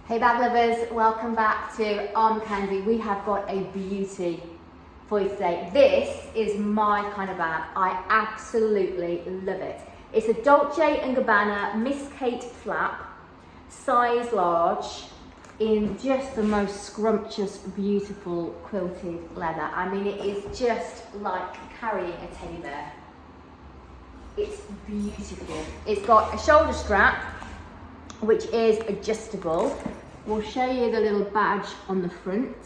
Hey bag lovers, welcome back to Arm Candy. We have got a beauty for you today. This is my kind of bag. I absolutely love it. It's a Dolce Gabbana Miss Kate flap, size large, in just the most scrumptious, beautiful quilted leather. I mean, it is just like carrying a teddy bear. It's beautiful. It's got a shoulder strap, which is adjustable. We'll show you the little badge on the front.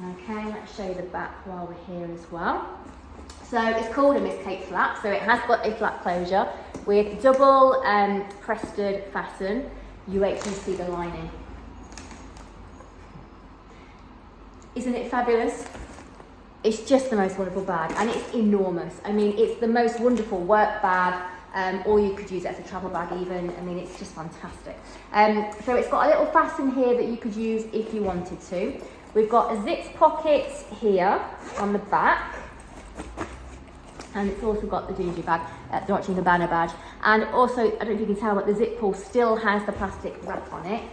Okay, let's show you the back while we're here as well. So it's called a Miss Kate flap, so it has got a flap closure with double crested fasten. You wait till you see the lining. Isn't it fabulous? It's just the most wonderful bag, and it's enormous. I mean, it's the most wonderful work bag. Or you could use it as a travel bag even. I mean, it's just fantastic. So it's got a little fasten here that you could use if you wanted to. We've got a zip pocket here on the back. And it's also got the Dolce Gabbana badge. And also, I don't know if you can tell, but the zip pull still has the plastic wrap on it.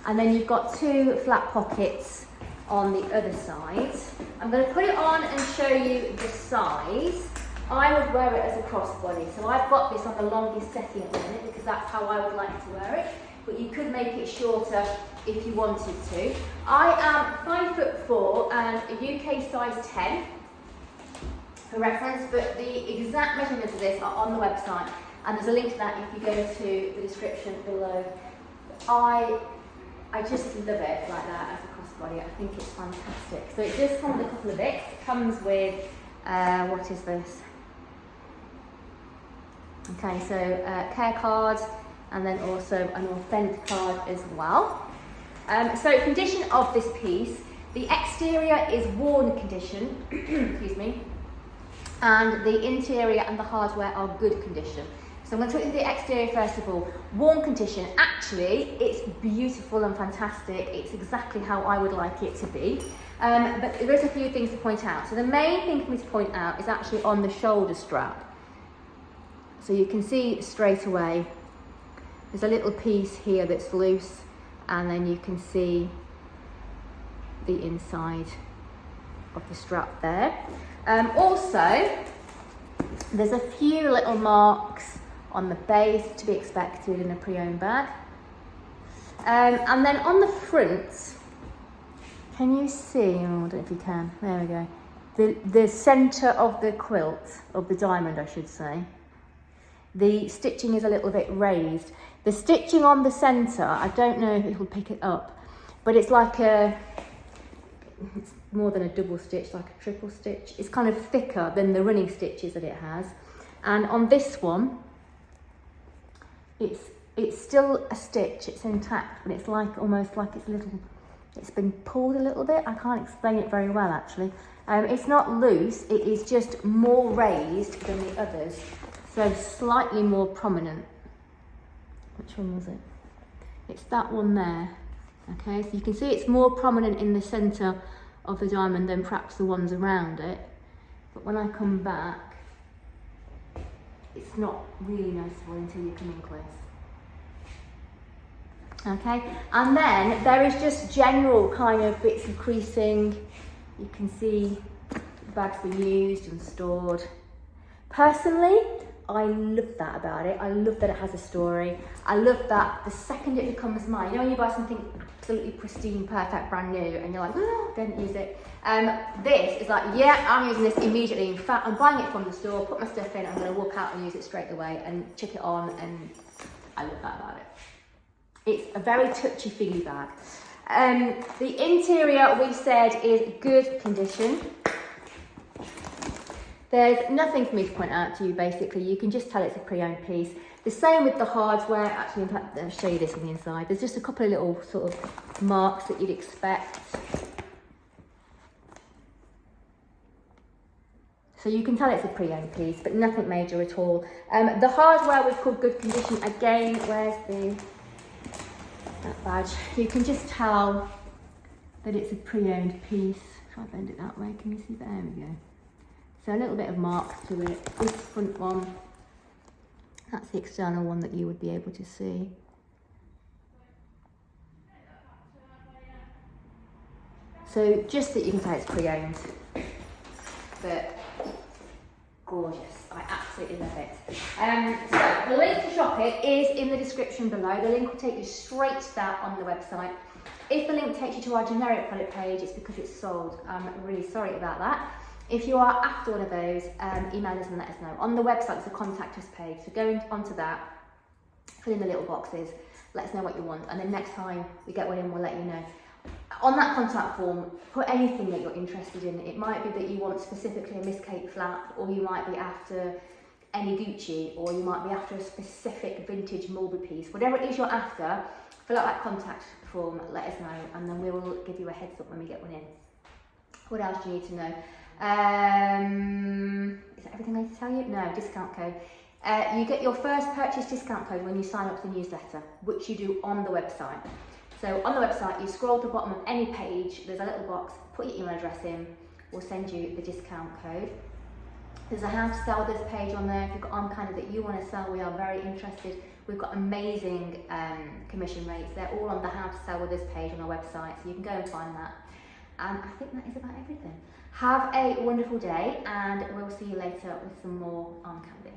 And then you've got two flat pockets on the other side. I'm going to put it on and show you the size. I would wear it as a crossbody, so I've got this on the longest setting at the minute because that's how I would like to wear it, but you could make it shorter if you wanted to. I am 5'4" and a UK size 10 for reference, but the exact measurements of this are on the website, and there's a link to that if you go to the description below. I just love it like that as a crossbody. I think it's fantastic. So it does come with a couple of bits. It comes with, what is this? Okay, so care card, and then also an authentic card as well. So condition of this piece, the exterior is worn condition, excuse me, and the interior and the hardware are good condition. So I'm going to talk you through the exterior first of all. Worn condition, actually, it's beautiful and fantastic. It's exactly how I would like it to be. But there's a few things to point out. So the main thing for me to point out is actually on the shoulder strap. So you can see straight away, there's a little piece here that's loose, and then you can see the inside of the strap there. Also, there's a few little marks on the base to be expected in a pre-owned bag. And then on the front, can you see, I don't know if you can, there we go. The centre of the quilt, of the diamond I should say, the stitching is a little bit raised. The stitching on the centre, I don't know if it will pick it up, but it's like it's more than a double stitch, like a triple stitch. It's kind of thicker than the running stitches that it has. And on this one, it's still a stitch, it's intact, but it's like almost like it's been pulled a little bit. I can't explain it very well actually. It's not loose, it is just more raised than the others. So slightly more prominent. Which one was it? It's that one there. Okay, so you can see it's more prominent in the centre of the diamond than perhaps the ones around it. But when I come back, it's not really noticeable until you come in close. Okay, and then there is just general kind of bits of creasing. You can see the bag's been used and stored. Personally, I love that about it. I love that it has a story. I love that the second it becomes mine, you know when you buy something absolutely pristine, perfect, brand new, and you're like, oh, don't use it. This is like, yeah, I'm using this immediately. In fact, I'm buying it from the store, put my stuff in, I'm gonna walk out and use it straight away and chuck it on, and I love that about it. It's a very touchy-feely bag. The interior, we said, is good condition. There's nothing for me to point out to you, basically. You can just tell it's a pre-owned piece. The same with the hardware. Actually, in fact, I'll show you this on the inside. There's just a couple of little sort of marks that you'd expect. So you can tell it's a pre-owned piece, but nothing major at all. The hardware was called good condition. Again, where's that badge? You can just tell that it's a pre-owned piece. If I bend it that way, can you see that? There we go. So a little bit of marks to it. This front one, that's the external one that you would be able to see. So just that you can say it's pre-owned, but gorgeous. I absolutely love it. So the link to shop it is in the description below. The link will take you straight to that on the website. If the link takes you to our generic product page, it's because it's sold. I'm really sorry about that. If you are after one of those, email us and let us know. On the website, there's a contact us page. So go onto that, fill in the little boxes, let us know what you want. And then next time we get one in, we'll let you know. On that contact form, put anything that you're interested in. It might be that you want specifically a Miss Kate flap, or you might be after any Gucci, or you might be after a specific vintage Mulberry piece. Whatever it is you're after, fill out that contact form, let us know, and then we will give you a heads up when we get one in. What else do you need to know? Is that everything I need to tell you? No, discount code. You get your first purchase discount code when you sign up to the newsletter, which you do on the website. So on the website, you scroll to the bottom of any page, there's a little box, put your email address in, we'll send you the discount code. There's a how to sell this page on there. If you've got on kind of that you want to sell, we are very interested. We've got amazing commission rates. They're all on the how to sell with this page on our website, so you can go and find that. And I think that is about everything. Have a wonderful day, and we'll see you later with some more arm candy.